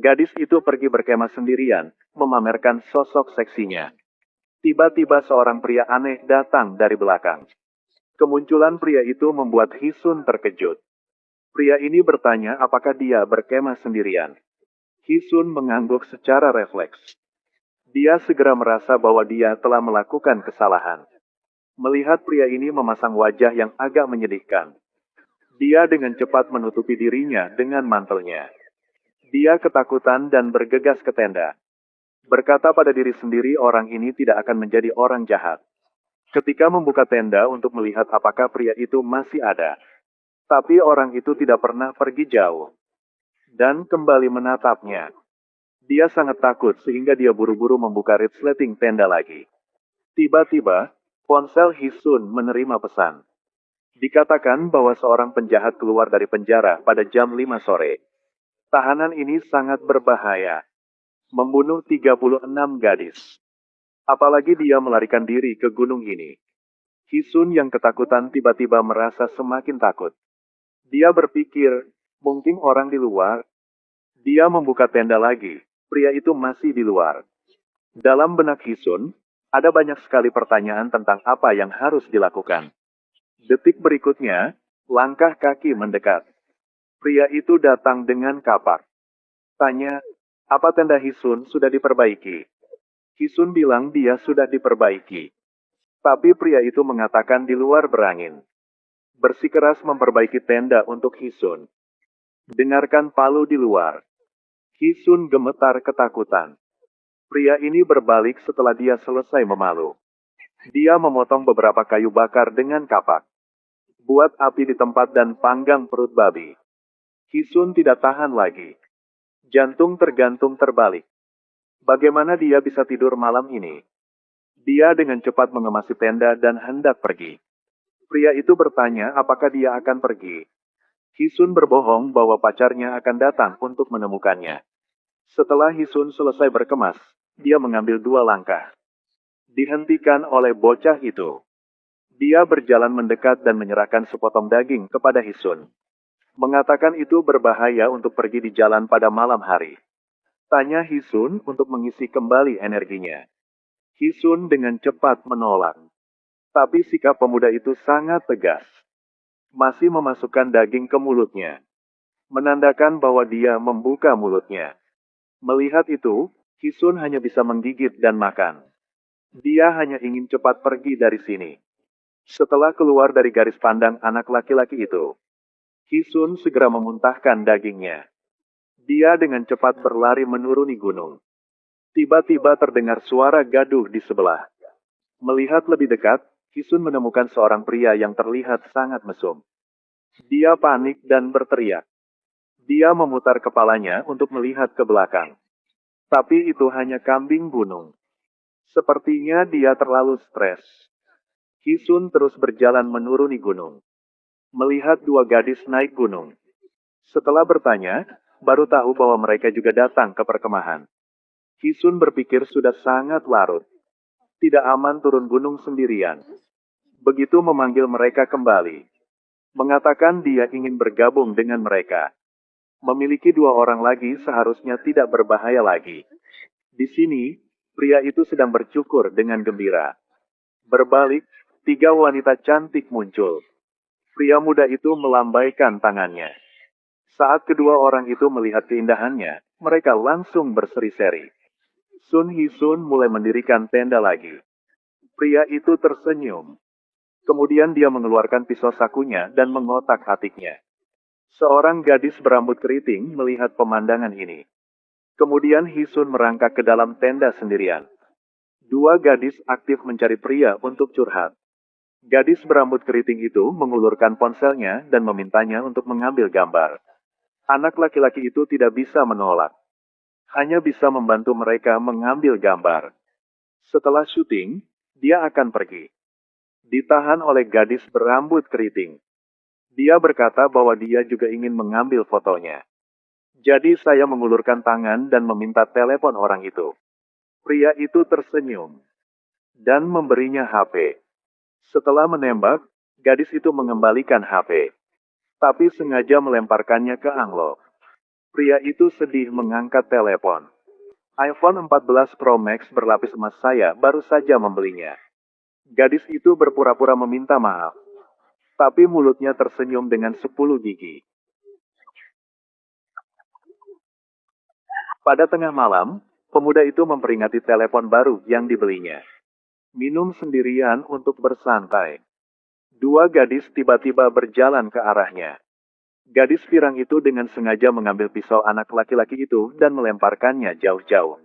Gadis itu pergi berkemah sendirian, memamerkan sosok seksinya. Tiba-tiba seorang pria aneh datang dari belakang. Kemunculan pria itu membuat Hisun terkejut. Pria ini bertanya apakah dia berkemah sendirian. Hisun mengangguk secara refleks. Dia segera merasa bahwa dia telah melakukan kesalahan. Melihat pria ini memasang wajah yang agak menyedihkan. Dia dengan cepat menutupi dirinya dengan mantelnya. Dia ketakutan dan bergegas ke tenda. Berkata pada diri sendiri orang ini tidak akan menjadi orang jahat. Ketika membuka tenda untuk melihat apakah pria itu masih ada. Tapi orang itu tidak pernah pergi jauh. Dan kembali menatapnya. Dia sangat takut sehingga dia buru-buru membuka resleting tenda lagi. Tiba-tiba, ponsel Hisun menerima pesan. Dikatakan bahwa seorang penjahat keluar dari penjara pada jam 5 sore. Tahanan ini sangat berbahaya. Membunuh 36 gadis. Apalagi dia melarikan diri ke gunung ini. Hisun yang ketakutan tiba-tiba merasa semakin takut. Dia berpikir, mungkin orang di luar. Dia membuka tenda lagi. Pria itu masih di luar. Dalam benak Hisun, ada banyak sekali pertanyaan tentang apa yang harus dilakukan. Detik berikutnya, langkah kaki mendekat. Pria itu datang dengan kapak. Tanya, apa tenda Hisun sudah diperbaiki? Hisun bilang dia sudah diperbaiki. Tapi pria itu mengatakan di luar berangin. Bersikeras memperbaiki tenda untuk Hisun. Dengarkan palu di luar. Hisun gemetar ketakutan. Pria ini berbalik setelah dia selesai memalu. Dia memotong beberapa kayu bakar dengan kapak. Buat api di tempat dan panggang perut babi. Hisun tidak tahan lagi. Jantung tergantung terbalik. Bagaimana dia bisa tidur malam ini? Dia dengan cepat mengemasi tenda dan hendak pergi. Pria itu bertanya apakah dia akan pergi. Hisun berbohong bahwa pacarnya akan datang untuk menemukannya. Setelah Hisun selesai berkemas, dia mengambil 2 langkah. Dihentikan oleh bocah itu. Dia berjalan mendekat dan menyerahkan sepotong daging kepada Hisun. Mengatakan itu berbahaya untuk pergi di jalan pada malam hari. Tanya Hisun untuk mengisi kembali energinya. Hisun dengan cepat menolak. Tapi sikap pemuda itu sangat tegas. Masih memasukkan daging ke mulutnya. Menandakan bahwa dia membuka mulutnya. Melihat itu, Hisun hanya bisa menggigit dan makan. Dia hanya ingin cepat pergi dari sini. Setelah keluar dari garis pandang anak laki-laki itu, Hisun segera memuntahkan dagingnya. Dia dengan cepat berlari menuruni gunung. Tiba-tiba terdengar suara gaduh di sebelah. Melihat lebih dekat, Hisun menemukan seorang pria yang terlihat sangat mesum. Dia panik dan berteriak. Dia memutar kepalanya untuk melihat ke belakang. Tapi itu hanya kambing gunung. Sepertinya dia terlalu stres. Hisun terus berjalan menuruni gunung. Melihat 2 gadis naik gunung. Setelah bertanya, baru tahu bahwa mereka juga datang ke perkemahan. Hisun berpikir sudah sangat larut. Tidak aman turun gunung sendirian. Begitu memanggil mereka kembali. Mengatakan dia ingin bergabung dengan mereka. Memiliki 2 orang lagi seharusnya tidak berbahaya lagi. Di sini, pria itu sedang bercukur dengan gembira. Berbalik, 3 wanita cantik muncul. Pria muda itu melambaikan tangannya. Saat kedua orang itu melihat keindahannya, mereka langsung berseri-seri. Sun Hisun mulai mendirikan tenda lagi. Pria itu tersenyum. Kemudian dia mengeluarkan pisau sakunya dan mengotak-atiknya. Seorang gadis berambut keriting melihat pemandangan ini. Kemudian Hisun merangkak ke dalam tenda sendirian. 2 gadis aktif mencari pria untuk curhat. Gadis berambut keriting itu mengulurkan ponselnya dan memintanya untuk mengambil gambar. Anak laki-laki itu tidak bisa menolak. Hanya bisa membantu mereka mengambil gambar. Setelah syuting, dia akan pergi. Ditahan oleh gadis berambut keriting. Dia berkata bahwa dia juga ingin mengambil fotonya. Jadi saya mengulurkan tangan dan meminta telepon orang itu. Pria itu tersenyum. Dan memberinya HP. Setelah menembak, gadis itu mengembalikan HP. Tapi sengaja melemparkannya ke Anglo. Pria itu sedih mengangkat telepon. iPhone 14 Pro Max berlapis emas saya baru saja membelinya. Gadis itu berpura-pura meminta maaf. Tapi mulutnya tersenyum dengan 10 gigi. Pada tengah malam, pemuda itu memperingati telepon baru yang dibelinya. Minum sendirian untuk bersantai. Dua gadis tiba-tiba berjalan ke arahnya. Gadis pirang itu dengan sengaja mengambil pisau anak laki-laki itu dan melemparkannya jauh-jauh.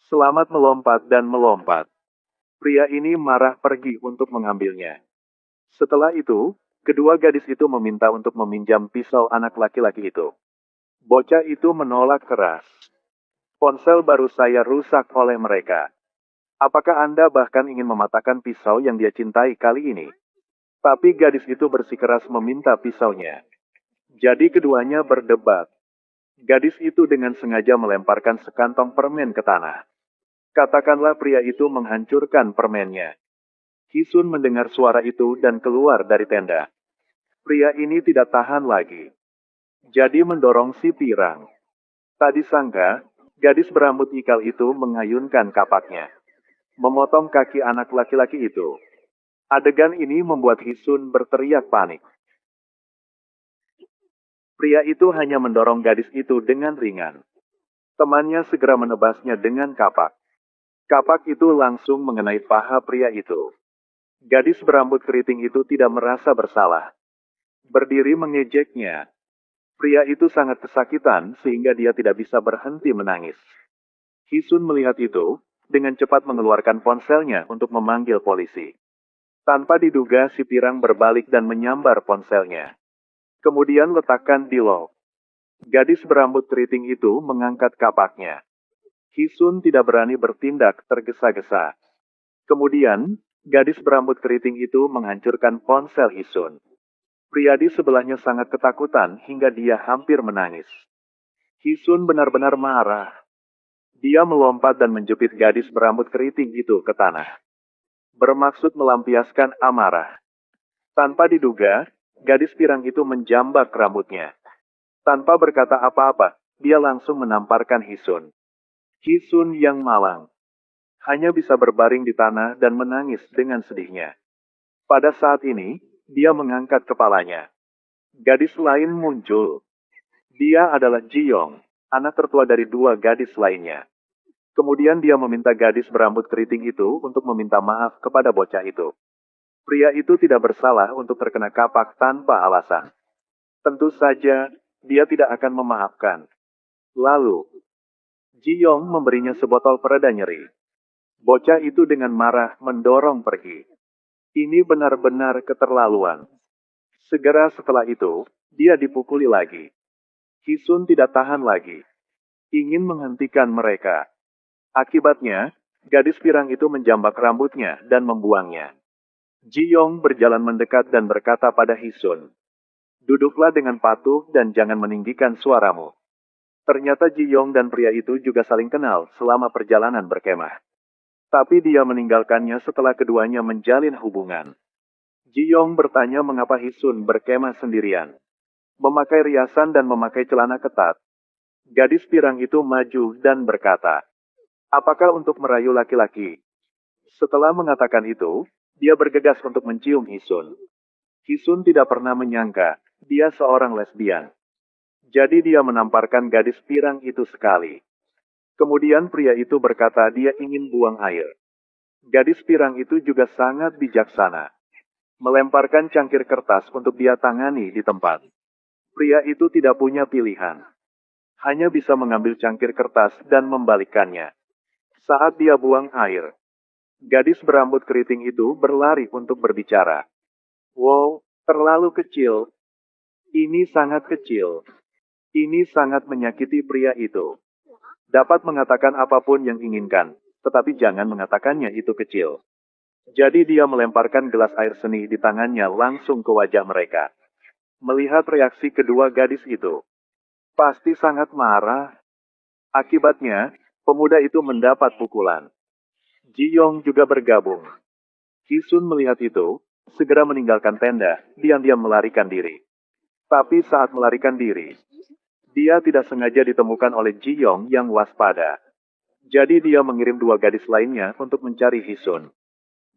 Selamat melompat dan melompat. Pria ini marah pergi untuk mengambilnya. Setelah itu, kedua gadis itu meminta untuk meminjam pisau anak laki-laki itu. Bocah itu menolak keras. Ponsel baru saya rusak oleh mereka. Apakah Anda bahkan ingin mematahkan pisau yang dia cintai kali ini? Tapi gadis itu bersikeras meminta pisaunya. Jadi keduanya berdebat. Gadis itu dengan sengaja melemparkan sekantong permen ke tanah. Katakanlah pria itu menghancurkan permennya. Hisun mendengar suara itu dan keluar dari tenda. Pria ini tidak tahan lagi. Jadi mendorong si pirang. Tak disangka, gadis berambut ikal itu mengayunkan kapaknya. Memotong kaki anak laki-laki itu. Adegan ini membuat Hisun berteriak panik. Pria itu hanya mendorong gadis itu dengan ringan. Temannya segera menebasnya dengan kapak. Kapak itu langsung mengenai paha pria itu. Gadis berambut keriting itu tidak merasa bersalah. Berdiri mengejeknya. Pria itu sangat kesakitan sehingga dia tidak bisa berhenti menangis. Hisun melihat itu, dengan cepat mengeluarkan ponselnya untuk memanggil polisi. Tanpa diduga si pirang berbalik dan menyambar ponselnya. Kemudian letakkan di lock. Gadis berambut keriting itu mengangkat kapaknya. Hisun tidak berani bertindak tergesa-gesa. Kemudian, gadis berambut keriting itu menghancurkan ponsel Hisun. Pria di sebelahnya sangat ketakutan hingga dia hampir menangis. Hisun benar-benar marah. Dia melompat dan menjepit gadis berambut keriting itu ke tanah. Bermaksud melampiaskan amarah. Tanpa diduga, gadis pirang itu menjambak rambutnya. Tanpa berkata apa-apa, dia langsung menamparkan Hisun. Hisun yang malang. Hanya bisa berbaring di tanah dan menangis dengan sedihnya. Pada saat ini, dia mengangkat kepalanya. Gadis lain muncul. Dia adalah Jiyong, anak tertua dari dua gadis lainnya. Kemudian dia meminta gadis berambut keriting itu untuk meminta maaf kepada bocah itu. Pria itu tidak bersalah untuk terkena kapak tanpa alasan. Tentu saja, dia tidak akan memaafkan. Lalu, Jiyong memberinya sebotol pereda nyeri. Bocah itu dengan marah mendorong pergi. Ini benar-benar keterlaluan. Segera setelah itu, dia dipukuli lagi. Hisun tidak tahan lagi. Ingin menghentikan mereka. Akibatnya, gadis pirang itu menjambak rambutnya dan membuangnya. Jiyong berjalan mendekat dan berkata pada Hisun, "Duduklah dengan patuh dan jangan meninggikan suaramu." Ternyata Jiyong dan pria itu juga saling kenal selama perjalanan berkemah. Tapi dia meninggalkannya setelah keduanya menjalin hubungan. Jiyong bertanya mengapa Hisun berkemah sendirian. Memakai riasan dan memakai celana ketat. Gadis pirang itu maju dan berkata, "Apakah untuk merayu laki-laki?" Setelah mengatakan itu, dia bergegas untuk mencium Hisun. Hisun tidak pernah menyangka dia seorang lesbian. Jadi dia menamparkan gadis pirang itu sekali. Kemudian pria itu berkata dia ingin buang air. Gadis pirang itu juga sangat bijaksana. Melemparkan cangkir kertas untuk dia tangani di tempat. Pria itu tidak punya pilihan. Hanya bisa mengambil cangkir kertas dan membalikkannya. Saat dia buang air, gadis berambut keriting itu berlari untuk berbicara. "Wow, terlalu kecil. Ini sangat kecil. Ini sangat menyakiti pria itu. Dapat mengatakan apapun yang inginkan, tetapi jangan mengatakannya itu kecil." Jadi dia melemparkan gelas air seni di tangannya langsung ke wajah mereka. Melihat reaksi kedua gadis itu, pasti sangat marah. Akibatnya, pemuda itu mendapat pukulan. Jiyong juga bergabung. Hisun melihat itu, segera meninggalkan tenda, diam-diam melarikan diri. Tapi saat melarikan diri, Dia tidak sengaja ditemukan oleh Ji Yong yang waspada. Jadi dia mengirim dua gadis lainnya untuk mencari Hisun.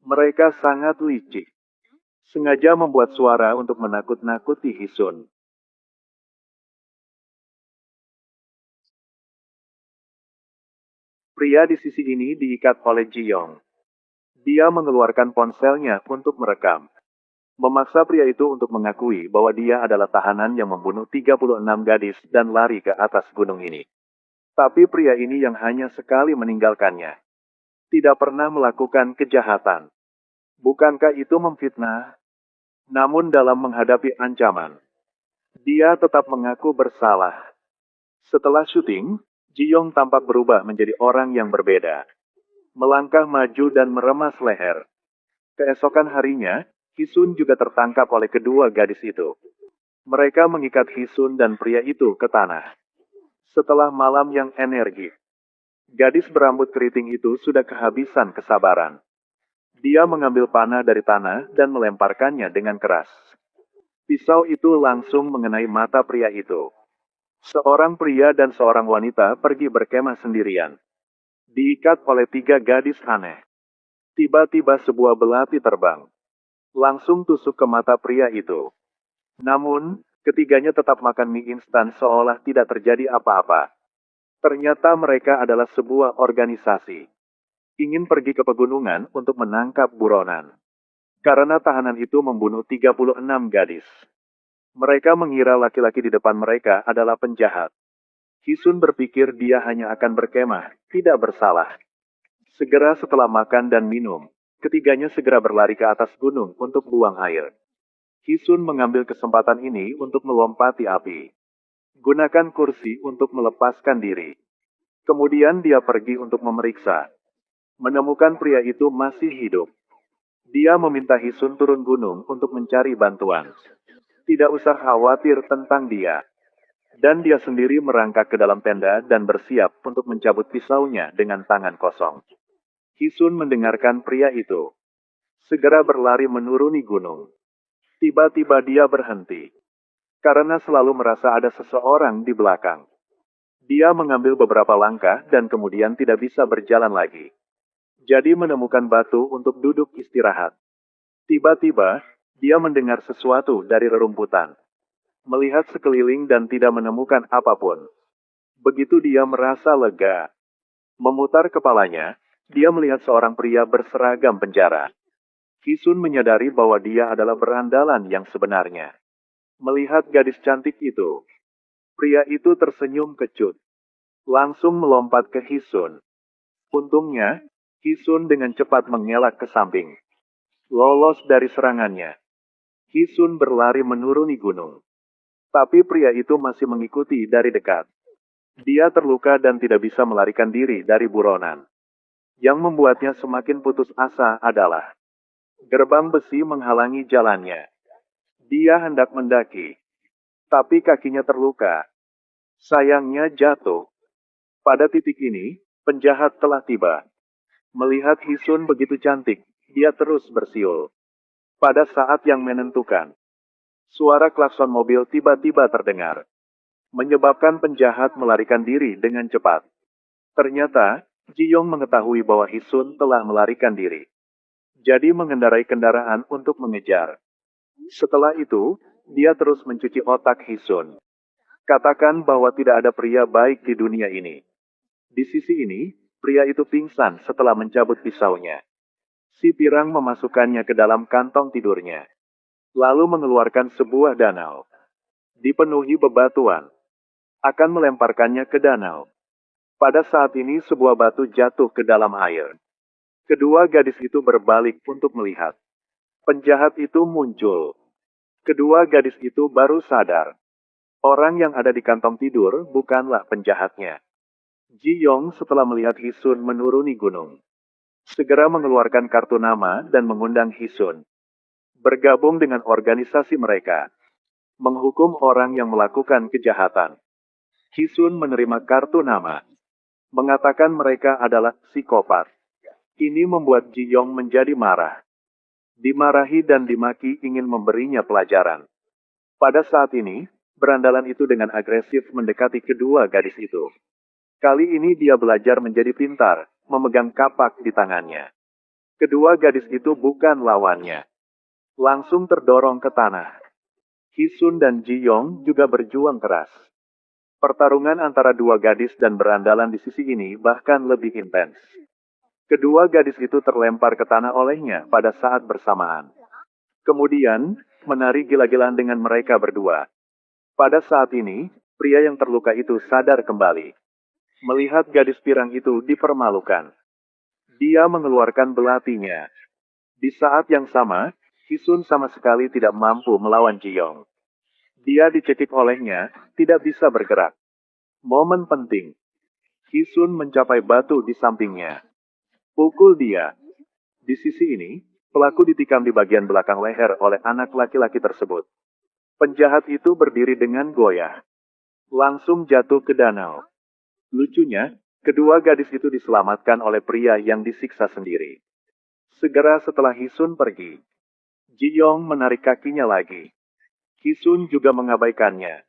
Mereka sangat licik. Sengaja membuat suara untuk menakut-nakuti Hisun. Pria di sisi ini diikat oleh Ji Yong. Dia mengeluarkan ponselnya untuk merekam. Memaksa pria itu untuk mengakui bahwa dia adalah tahanan yang membunuh 36 gadis dan lari ke atas gunung ini. Tapi pria ini yang hanya sekali meninggalkannya. Tidak pernah melakukan kejahatan. Bukankah itu memfitnah? Namun dalam menghadapi ancaman, dia tetap mengaku bersalah. Setelah syuting, Ji Yong tampak berubah menjadi orang yang berbeda. Melangkah maju dan meremas leher. Keesokan harinya, Hisun juga tertangkap oleh kedua gadis itu. Mereka mengikat Hisun dan pria itu ke tanah. Setelah malam yang energik, gadis berambut keriting itu sudah kehabisan kesabaran. Dia mengambil panah dari tanah dan melemparkannya dengan keras. Pisau itu langsung mengenai mata pria itu. Seorang pria dan seorang wanita pergi berkemah sendirian. Diikat oleh tiga gadis aneh. Tiba-tiba sebuah belati terbang. Langsung tusuk ke mata pria itu. Namun, ketiganya tetap makan mie instan seolah tidak terjadi apa-apa. Ternyata mereka adalah sebuah organisasi. Ingin pergi ke pegunungan untuk menangkap buronan. Karena tahanan itu membunuh 36 gadis. Mereka mengira laki-laki di depan mereka adalah penjahat. Hisun berpikir dia hanya akan berkemah, tidak bersalah. Segera setelah makan dan minum, ketiganya segera berlari ke atas gunung untuk buang air. Hisun mengambil kesempatan ini untuk melompati api. Gunakan kursi untuk melepaskan diri. Kemudian dia pergi untuk memeriksa. Menemukan pria itu masih hidup. Dia meminta Hisun turun gunung untuk mencari bantuan. Tidak usah khawatir tentang dia. Dan dia sendiri merangkak ke dalam tenda dan bersiap untuk mencabut pisaunya dengan tangan kosong. Hisun mendengarkan pria itu. Segera berlari menuruni gunung. Tiba-tiba dia berhenti. Karena selalu merasa ada seseorang di belakang. Dia mengambil beberapa langkah dan kemudian tidak bisa berjalan lagi. Jadi menemukan batu untuk duduk istirahat. Tiba-tiba, dia mendengar sesuatu dari rerumputan. Melihat sekeliling dan tidak menemukan apapun. Begitu dia merasa lega. Memutar kepalanya, dia melihat seorang pria berseragam penjara. Hisun menyadari bahwa dia adalah berandalan yang sebenarnya. Melihat gadis cantik itu, pria itu tersenyum kecut. Langsung melompat ke Hisun. Untungnya, Hisun dengan cepat mengelak ke samping. Lolos dari serangannya. Hisun berlari menuruni gunung. Tapi pria itu masih mengikuti dari dekat. Dia terluka dan tidak bisa melarikan diri dari buronan. Yang membuatnya semakin putus asa adalah gerbang besi menghalangi jalannya. Dia hendak mendaki, tapi kakinya terluka. Sayangnya jatuh. Pada titik ini, penjahat telah tiba. Melihat Hisun begitu cantik, dia terus bersiul. Pada saat yang menentukan, suara klakson mobil tiba-tiba terdengar. Menyebabkan penjahat melarikan diri dengan cepat. Ternyata, Ji Yong mengetahui bahwa Hisun telah melarikan diri. Jadi mengendarai kendaraan untuk mengejar. Setelah itu, dia terus mencuci otak Hisun. Katakan bahwa tidak ada pria baik di dunia ini. Di sisi ini, pria itu pingsan setelah mencabut pisaunya. Si pirang memasukkannya ke dalam kantong tidurnya. Lalu mengeluarkan sebuah danau. Dipenuhi bebatuan. Akan melemparkannya ke danau. Pada saat ini sebuah batu jatuh ke dalam air. Kedua gadis itu berbalik untuk melihat. Penjahat itu muncul. Kedua gadis itu baru sadar. Orang yang ada di kantong tidur bukanlah penjahatnya. Ji Yong setelah melihat Hisun menuruni gunung. Segera mengeluarkan kartu nama dan mengundang Hisun. Bergabung dengan organisasi mereka. Menghukum orang yang melakukan kejahatan. Hisun menerima kartu nama. Mengatakan mereka adalah psikopat. Ini membuat Ji Yong menjadi marah. Dimarahi dan dimaki ingin memberinya pelajaran. Pada saat ini, berandalan itu dengan agresif mendekati kedua gadis itu. Kali ini dia belajar menjadi pintar, memegang kapak di tangannya. Kedua gadis itu bukan lawannya. Langsung terdorong ke tanah. Hisun dan Ji Yong juga berjuang keras. Pertarungan antara dua gadis dan berandalan di sisi ini bahkan lebih intens. Kedua gadis itu terlempar ke tanah olehnya pada saat bersamaan. Kemudian, menari gila-gilaan dengan mereka berdua. Pada saat ini, pria yang terluka itu sadar kembali. Melihat gadis pirang itu dipermalukan. Dia mengeluarkan belatinya. Di saat yang sama, Hisun sama sekali tidak mampu melawan Ji Yong. Dia dicekik olehnya, tidak bisa bergerak. Momen penting. Hisun mencapai batu di sampingnya. Pukul dia. Di sisi ini, pelaku ditikam di bagian belakang leher oleh anak laki-laki tersebut. Penjahat itu berdiri dengan goyah. Langsung jatuh ke danau. Lucunya, kedua gadis itu diselamatkan oleh pria yang disiksa sendiri. Segera setelah Hisun pergi, Ji Yong menarik kakinya lagi. Hisun juga mengabaikannya.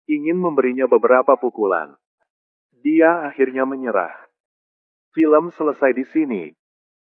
Ingin memberinya beberapa pukulan. Dia akhirnya menyerah. Film selesai di sini.